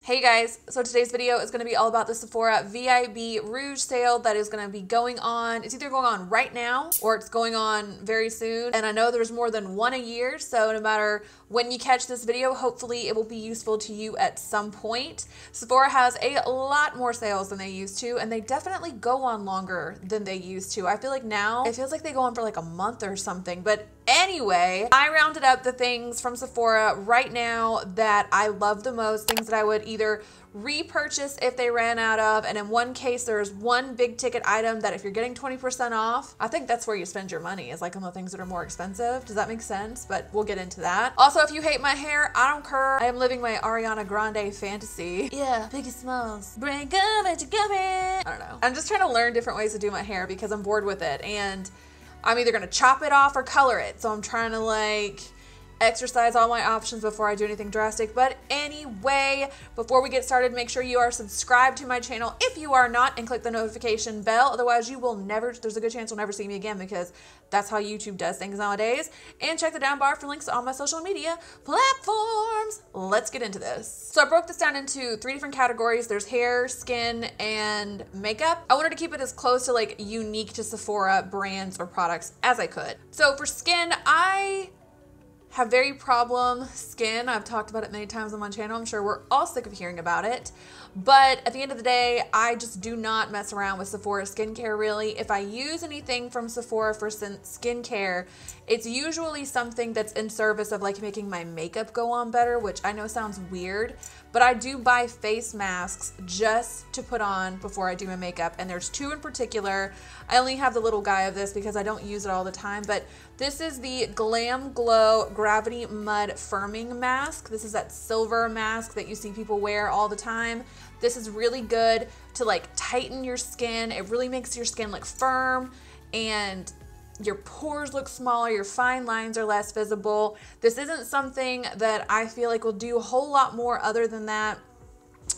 Hey guys, so today's video is going to be all about the Sephora V.I.B Rouge sale that is going to be going on. It's either going on right now or it's going on very soon. And I know there's more than one a year, so no matter when you catch this video, hopefully it will be useful to you at some point. Sephora has a lot more sales than they used to, and they definitely go on longer than they used to. I feel like now it feels like they go on for like a month or something, but anyway, I rounded up the things from Sephora right now that I love the most, things that I would either repurchase if they ran out of, and in one case there's one big ticket item that if you're getting 20% off, I think that's where you spend your money, is like on the things that are more expensive. Does that make sense? But we'll get into that. Also, if you hate my hair, I don't care. I am living my Ariana Grande fantasy. Yeah, Biggie Smalls. Bring them and you give it. I don't know. I'm just trying to learn different ways to do my hair because I'm bored with it, and I'm either gonna chop it off or color it. So I'm trying to like exercise all my options before I do anything drastic. But anyway, before we get started, make sure you are subscribed to my channel if you are not, and click the notification bell. Otherwise you will never, there's a good chance you'll never see me again, because that's how YouTube does things nowadays. And check the down bar for links to all my social media platforms. Let's get into this. So I broke this down into 3 different categories. There's hair, skin, and makeup. I wanted to keep it as close to like unique to Sephora brands or products as I could. So for skin, I have very problem skin. I've talked about it many times on my channel. I'm sure we're all sick of hearing about it. But at the end of the day, I just do not mess around with Sephora skincare really. If I use anything from Sephora for skincare, it's usually something that's in service of like making my makeup go on better, which I know sounds weird, but I do buy face masks just to put on before I do my makeup. And there's 2 in particular. I only have the little guy of this because I don't use it all the time, but this is the GlamGlow Gravity Mud Firming Mask. This is that silver mask that you see people wear all the time. This is really good to like tighten your skin. It really makes your skin look firm and your pores look smaller, your fine lines are less visible. This isn't something that I feel like will do a whole lot more other than that.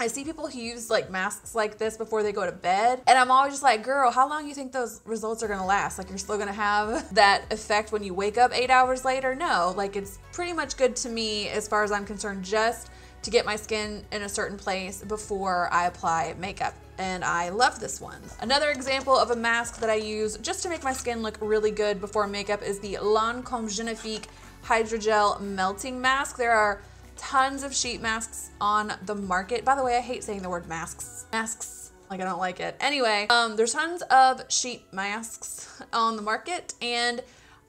I see people who use like masks like this before they go to bed, and I'm always just like, girl, how long do you think those results are gonna last? Like, you're still gonna have that effect when you wake up 8 hours later? No, like it's pretty much good to me as far as I'm concerned, just to get my skin in a certain place before I apply makeup. And I love this one. Another example of a mask that I use just to make my skin look really good before makeup is the Lancome Genifique Hydrogel Melting Mask. There are tons of sheet masks on the market. By the way, I hate saying the word masks. Masks, like I don't like it. Anyway, there's tons of sheet masks on the market, and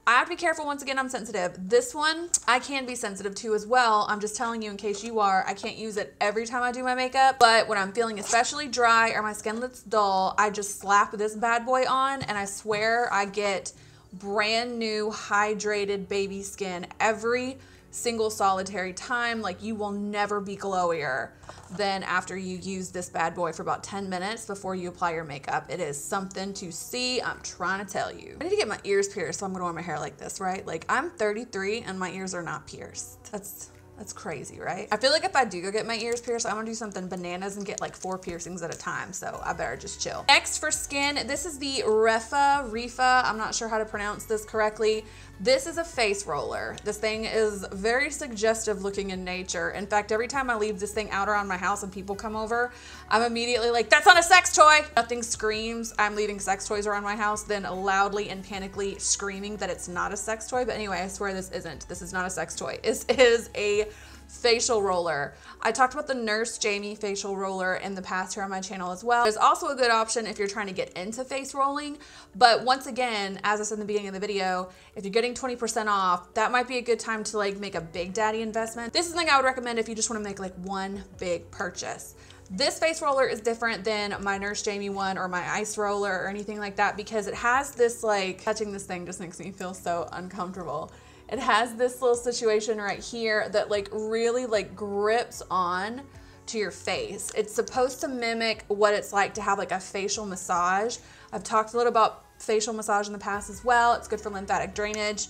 I have to be careful. Once again, I'm sensitive. This one I can be sensitive to as well. I'm just telling you in case you are. I can't use it every time I do my makeup, but when I'm feeling especially dry or my skin looks dull, I just slap this bad boy on, and I swear I get brand new hydrated baby skin every single solitary time. Like, you will never be glowier than after you use this bad boy for about 10 minutes before you apply your makeup. It is something to see. I'm trying to tell you. I need to get my ears pierced, so I'm gonna wear my hair like this, right? Like, I'm 33 and my ears are not pierced. That's crazy, right? I feel like if I do go get my ears pierced, I'm gonna do something bananas and get like 4 piercings at a time, so I better just chill. Next, for skin, this is the ReFa. I'm not sure how to pronounce this correctly. This is a face roller. This thing is very suggestive looking in nature. In fact, every time I leave this thing out around my house and people come over, I'm immediately like, that's not a sex toy. Nothing screams I'm leaving sex toys around my house than loudly and panically screaming that it's not a sex toy. But anyway, I swear this isn't. This is not a sex toy. This is a facial roller. I talked about the Nurse Jamie facial roller in the past here on my channel as well. There's also a good option if you're trying to get into face rolling, but once again, as I said in the beginning of the video, if you're getting 20% off, that might be a good time to like make a big daddy investment. This is something I would recommend if you just want to make like one big purchase. This face roller is different than my Nurse Jamie one or my ice roller or anything like that, because it has this, like, touching this thing just makes me feel so uncomfortable. It has this little situation right here that like really like grips on to your face. It's supposed to mimic what it's like to have like a facial massage. I've talked a little about facial massage in the past as well. It's good for lymphatic drainage.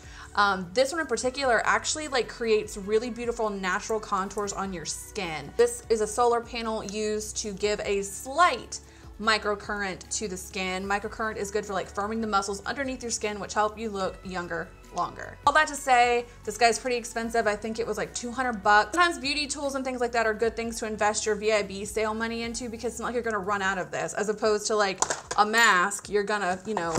This one in particular actually like creates really beautiful natural contours on your skin. This is a solar panel used to give a slight microcurrent to the skin. Microcurrent is good for like firming the muscles underneath your skin, which help you look younger longer. All that to say, this guy's pretty expensive. I think it was like 200 bucks. Sometimes beauty tools and things like that are good things to invest your V.I.B sale money into, because it's not like you're gonna run out of this, as opposed to like a mask, you're gonna, you know,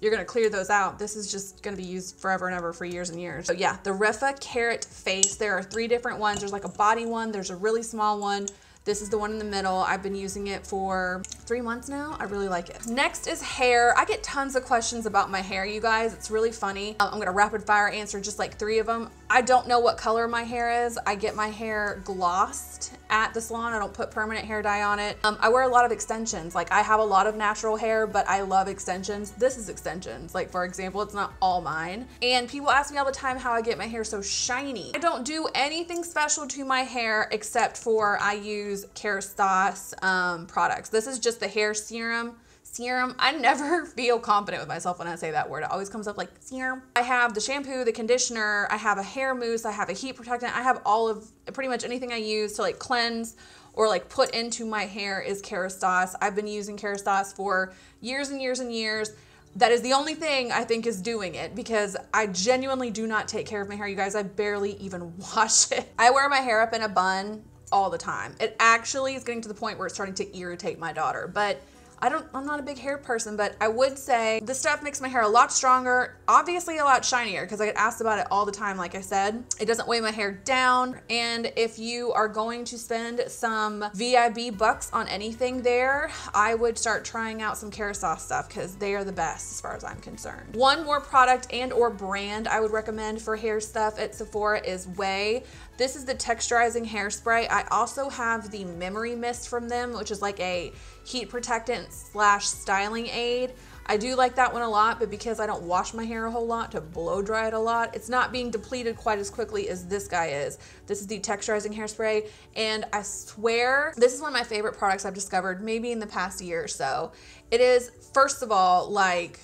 you're gonna clear those out. This is just gonna be used forever and ever for years and years. So yeah, the ReFa Carat Face. There are 3 different ones. There's like a body one, there's a really small one. This is the one in the middle. I've been using it for 3 months now. I really like it. Next is hair. I get tons of questions about my hair, you guys. It's really funny. I'm gonna rapid fire answer just like 3 of them. I don't know what color my hair is. I get my hair glossed at the salon. I don't put permanent hair dye on it. I wear a lot of extensions. Like I have a lot of natural hair, but I love extensions. This is extensions. Like for example, it's not all mine. And people ask me all the time how I get my hair so shiny. I don't do anything special to my hair except for I use Kerastase products. This is just the hair serum. I never feel confident with myself when I say that word. It always comes up like serum. I have the shampoo, the conditioner, I have a hair mousse, I have a heat protectant. I have all of pretty much anything I use to like cleanse or like put into my hair is Kerastase. I've been using Kerastase for years and years and years. That is the only thing I think is doing it, because I genuinely do not take care of my hair, you guys. I barely even wash it. I wear my hair up in a bun all the time. It actually is getting to the point where it's starting to irritate my daughter, but I'm not a big hair person, but I would say this stuff makes my hair a lot stronger, obviously a lot shinier, because I get asked about it all the time. Like I said, it doesn't weigh my hair down. And if you are going to spend some V.I.B bucks on anything there, I would start trying out some Kerastase stuff, because they are the best as far as I'm concerned. One more product and or brand I would recommend for hair stuff at Sephora is Ouai. This is the Texturizing Hairspray. I also have the Memory Mist from them, which is like a heat protectant / styling aid. I do like that one a lot, but because I don't wash my hair a whole lot to blow dry it a lot, it's not being depleted quite as quickly as this guy is. This is the Texturizing Hairspray, and I swear this is one of my favorite products I've discovered maybe in the past year or so. It is, first of all, like,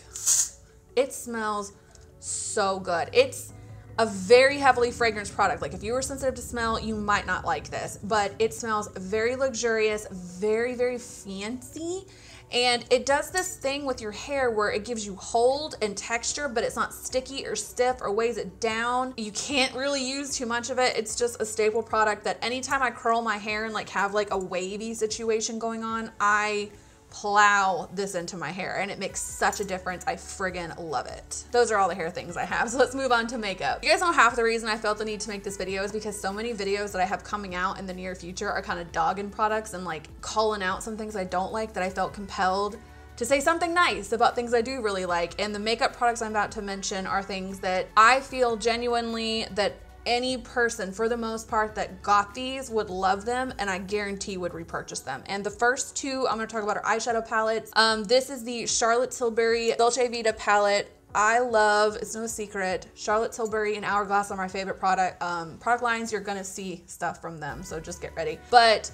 it smells so good. It's a very heavily fragranced product. Like if you were sensitive to smell, you might not like this, but it smells very luxurious, very, very fancy. And it does this thing with your hair where it gives you hold and texture, but it's not sticky or stiff or weighs it down. You can't really use too much of it. It's just a staple product that anytime I curl my hair and like have like a wavy situation going on, I plow this into my hair and it makes such a difference. I friggin' love it. Those are all the hair things I have. So let's move on to makeup. You guys know half the reason I felt the need to make this video is because so many videos that I have coming out in the near future are kind of dogging products and like calling out some things I don't like, that I felt compelled to say something nice about things I do really like. And the makeup products I'm about to mention are things that I feel genuinely that any person, for the most part, that got these would love them, and I guarantee would repurchase them. And the first 2 I'm going to talk about are eyeshadow palettes. This is the Charlotte Tilbury Dolce Vita palette. I love, it's no secret, Charlotte Tilbury and Hourglass are my favorite product lines. You're going to see stuff from them, so just get ready. But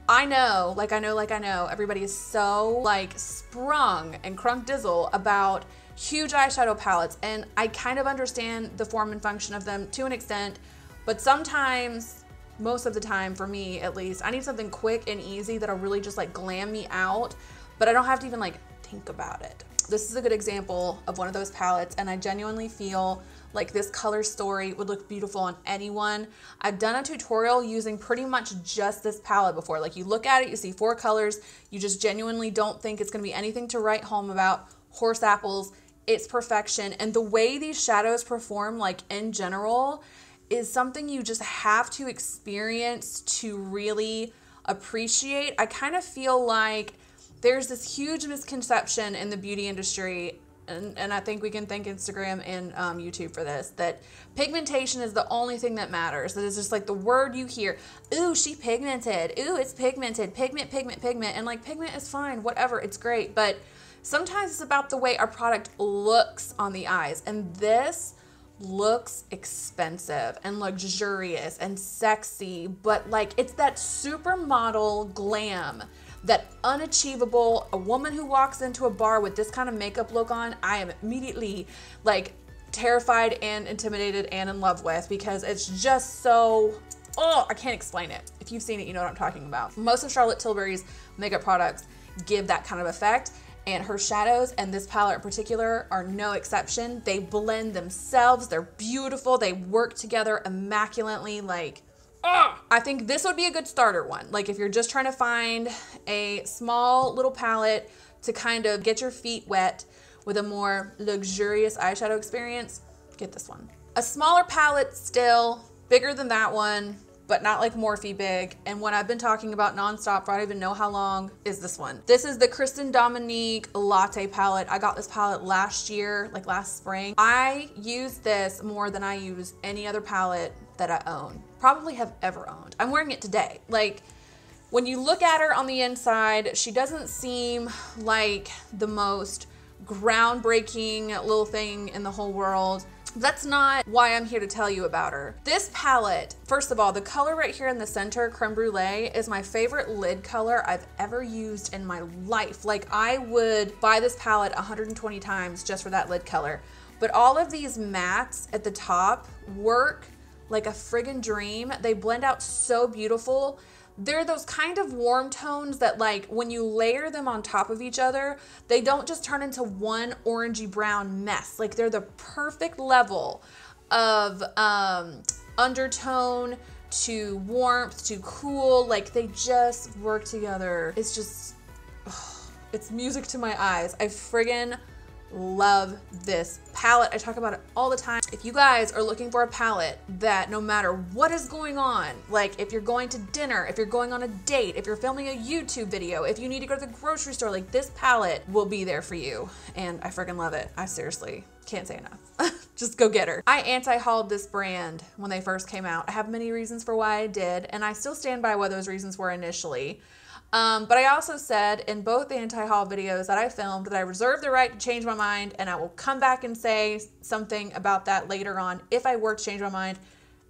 I know, everybody is so like sprung and crunk dizzle about huge eyeshadow palettes, and I kind of understand the form and function of them to an extent, but sometimes, most of the time for me at least, I need something quick and easy that'll really just like glam me out, but I don't have to even like think about it. This is a good example of one of those palettes, and I genuinely feel like this color story would look beautiful on anyone. I've done a tutorial using pretty much just this palette before. Like you look at it, you see 4 colors, you just genuinely don't think it's gonna be anything to write home about. Horse apples, it's perfection. And the way these shadows perform, like in general, is something you just have to experience to really appreciate. I kind of feel like there's this huge misconception in the beauty industry, and I think we can thank Instagram and YouTube for this, that pigmentation is the only thing that matters. That is just like the word you hear. Ooh, she pigmented. Ooh, it's pigmented. Pigment, pigment, pigment. And like pigment is fine, whatever, it's great. But sometimes it's about the way our product looks on the eyes. And this looks expensive and luxurious and sexy, but like it's that supermodel glam, that unachievable. A woman who walks into a bar with this kind of makeup look on, I am immediately like terrified and intimidated and in love with, because it's just so, oh, I can't explain it. If you've seen it, you know what I'm talking about. Most of Charlotte Tilbury's makeup products give that kind of effect, and her shadows, and this palette in particular, are no exception. They blend themselves. They're beautiful. They work together immaculately. Like, I think this would be a good starter one. Like if you're just trying to find a small little palette to kind of get your feet wet with a more luxurious eyeshadow experience, get this one. A smaller palette still, bigger than that one, but not like Morphe big. And what I've been talking about nonstop for I don't even know how long is this one. This is the Kristen Dominique Latte palette. I got this palette last year, like last spring. I use this more than I use any other palette that I own, probably have ever owned. I'm wearing it today. Like when you look at her on the inside, she doesn't seem like the most groundbreaking little thing in the whole world. That's not why I'm here to tell you about her. This palette, first of all, the color right here in the center, Creme Brulee, is my favorite lid color I've ever used in my life. Like I would buy this palette 120 times just for that lid color. But all of these mattes at the top work like a friggin' dream. They blend out so beautiful. They're those kind of warm tones that like when you layer them on top of each other, they don't just turn into one orangey brown mess. Like they're the perfect level of undertone to warmth to cool. Like they just work together. It's just, it's music to my eyes. I friggin' love this palette. I talk about it all the time. If you guys are looking for a palette that no matter what is going on, like if you're going to dinner, if you're going on a date, if you're filming a YouTube video, if you need to go to the grocery store, like this palette will be there for you. And I freaking love it. I seriously can't say enough. Just go get her. I anti-hauled this brand when they first came out. I have many reasons for why I did, and I still stand by what those reasons were initially. But I also said in both the anti-haul videos that I filmed that I reserve the right to change my mind, and I will come back and say something about that later on if I were to change my mind,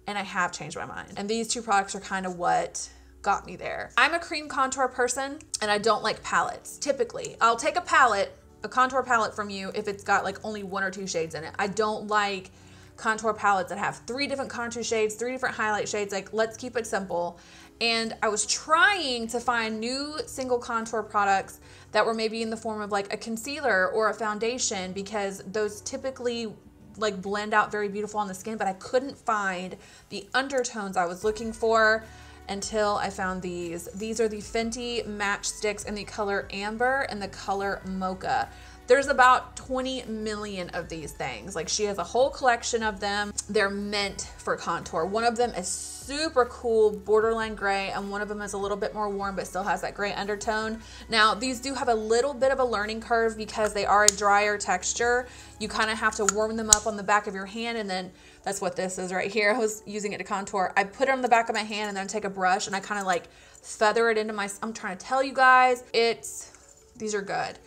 and I have changed my mind. And these two products are kind of what got me there. I'm a cream contour person, and I don't like palettes. Typically, I'll take a contour palette from you if it's got like only 1 or 2 shades in it. I don't like contour palettes that have 3 different contour shades, 3 different highlight shades. Like, let's keep it simple. And I was trying to find new single contour products that were maybe in the form of like a concealer or a foundation, because those typically like blend out very beautiful on the skin, but I couldn't find the undertones I was looking for until I found these. These are the Fenty Match Sticks in the color Amber and the color Mocha. There's about 20 million of these things. Like she has a whole collection of them. They're meant for contour. One of them is super cool borderline gray, and one of them is a little bit more warm but still has that gray undertone. Now these do have a little bit of a learning curve because they are a drier texture. You kind of have to warm them up on the back of your hand, and then that's what this is right here. I was using it to contour. I put it on the back of my hand and then take a brush and I kind of like feather it into my, I'm trying to tell you guys, these are good.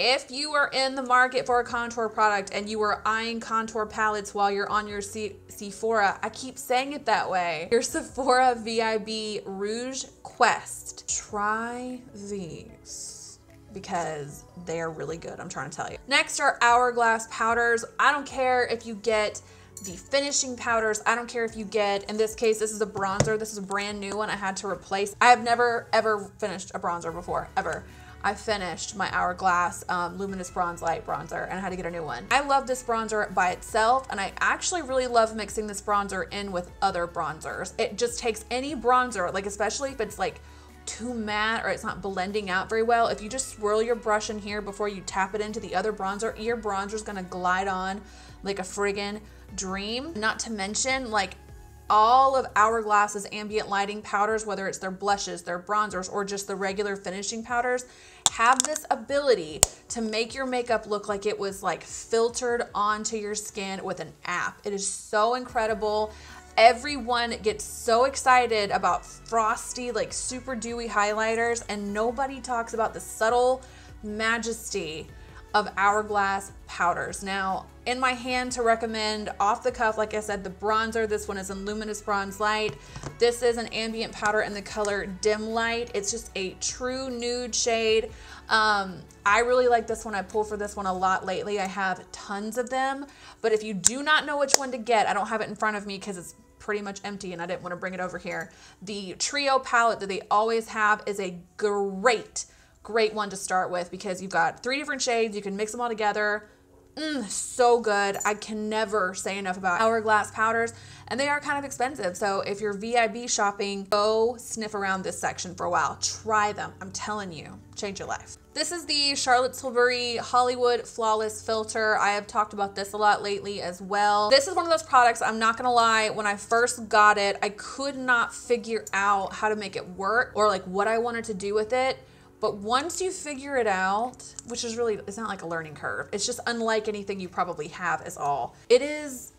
If you are in the market for a contour product and you are eyeing contour palettes while you're on your Sephora, I keep saying it that way, your Sephora V.I.B Rouge Quest, try these because they are really good, I'm trying to tell you. Next are Hourglass Powders. I don't care if you get the finishing powders. I don't care if you get, in this case, this is a bronzer. This is a brand new one I had to replace. I have never, ever finished a bronzer before, ever. I finished my Hourglass Luminous Bronze Light bronzer and I had to get a new one. I love this bronzer by itself, and I actually really love mixing this bronzer in with other bronzers. It just takes any bronzer, like especially if it's like too matte or it's not blending out very well, if you just swirl your brush in here before you tap it into the other bronzer, your bronzer's gonna glide on like a friggin' dream. Not to mention, like, all of Hourglass's ambient lighting powders, whether it's their blushes, their bronzers, or just the regular finishing powders, have this ability to make your makeup look like it was like filtered onto your skin with an app. It is so incredible. Everyone gets so excited about frosty, like super dewy highlighters, and nobody talks about the subtle majesty of Hourglass powders. Now, in my hand to recommend off the cuff, like I said, the bronzer, this one is in Luminous Bronze Light. This is an ambient powder in the color Dim Light. It's just a true nude shade. I really like this one. I pull for this one a lot lately. I have tons of them, but if you do not know which one to get, I don't have it in front of me because it's pretty much empty and I didn't want to bring it over here. The Trio palette that they always have is a great great one to start with because you've got 3 different shades. You can mix them all together. So good. I can never say enough about Hourglass Powders, and they are kind of expensive. So if you're V.I.B shopping, go sniff around this section for a while. Try them. I'm telling you, change your life. This is the Charlotte Tilbury Hollywood Flawless Filter. I have talked about this a lot lately as well. This is one of those products, I'm not gonna lie, when I first got it, I could not figure out how to make it work or like what I wanted to do with it. But once you figure it out, which is really, it's not like a learning curve. It's just unlike anything you probably have is all. It is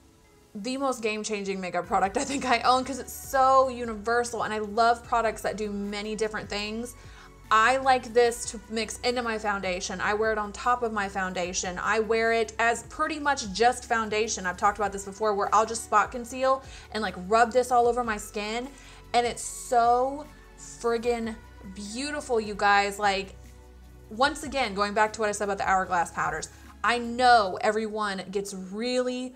the most game-changing makeup product I think I own because it's so universal, and I love products that do many different things. I like this to mix into my foundation. I wear it on top of my foundation. I wear it as pretty much just foundation. I've talked about this before where I'll just spot conceal and like rub this all over my skin, and it's so friggin' beautiful, you guys. Like, once again, going back to what I said about the Hourglass powders, I know everyone gets really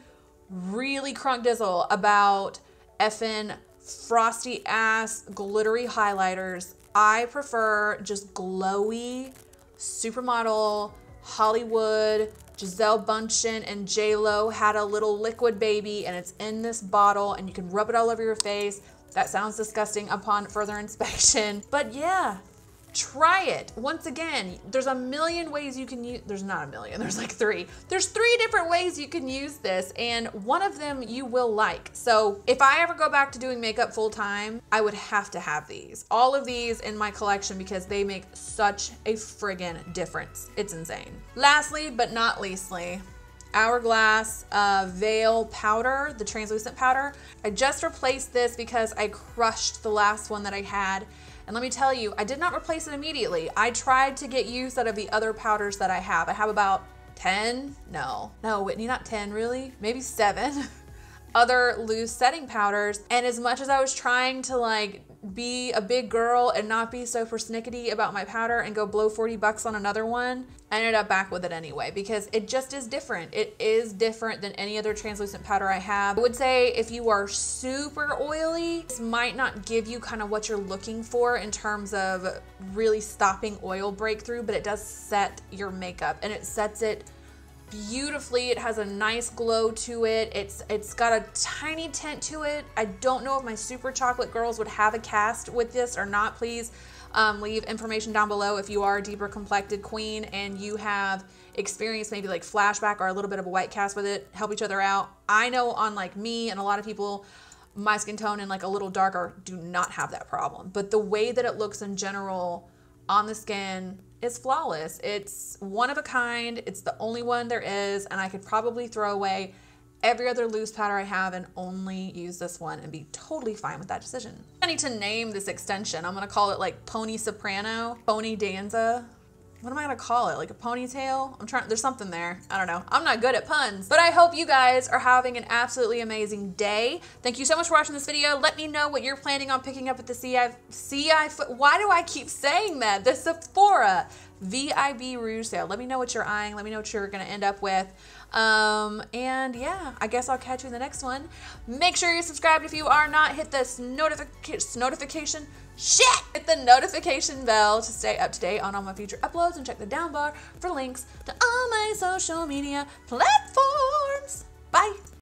crunk dizzle about effing frosty ass glittery highlighters. I prefer just glowy supermodel Hollywood. Giselle Bundchen and J.Lo had a little liquid baby, and it's in this bottle, and you can rub it all over your face. That sounds disgusting upon further inspection, but yeah, try it. Once again, there's a million ways you can use, there's not a million, there's like 3. There's 3 different ways you can use this, and one of them you will like. So if I ever go back to doing makeup full time, I would have to have these. All of these in my collection because they make such a friggin' difference. It's insane. Lastly, but not leastly, Hourglass Veil Powder, the translucent powder. I just replaced this because I crushed the last one that I had. And let me tell you, I did not replace it immediately. I tried to get use out of the other powders that I have. I have about 10, no, Whitney, not 10, really, maybe 7 other loose setting powders. And as much as I was trying to like be a big girl and not be so persnickety about my powder and go blow 40 bucks on another one, I ended up back with it anyway because it just is different. It is different than any other translucent powder I have. I would say if you are super oily, this might not give you kind of what you're looking for in terms of really stopping oil breakthrough, but it does set your makeup, and it sets it beautifully. It has a nice glow to it. It's got a tiny tint to it. I don't know if my super chocolate girls would have a cast with this or not. Please leave information down below if you are a deeper complected queen and you have experienced maybe like flashback or a little bit of a white cast with it. Help each other out. I know on like me and a lot of people, my skin tone and like a little darker do not have that problem, but the way that it looks in general on the skin is flawless. It's one of a kind. It's the only one there is, and I could probably throw away every other loose powder I have and only use this one and be totally fine with that decision. I need to name this extension. I'm gonna call it like Pony Soprano, Pony Danza. What am I gonna call it? Like a ponytail? I'm trying, there's something there. I don't know. I'm not good at puns, but I hope you guys are having an absolutely amazing day. Thank you so much for watching this video. Let me know what you're planning on picking up at the why do I keep saying that? The Sephora V.I.B Rouge sale. Let me know what you're eyeing. Let me know what you're gonna end up with. And yeah, I guess I'll catch you in the next one. Make sure you're subscribed if you are not. Hit this notification. Hit the notification bell to stay up to date on all my future uploads, and check the down bar for links to all my social media platforms. Bye.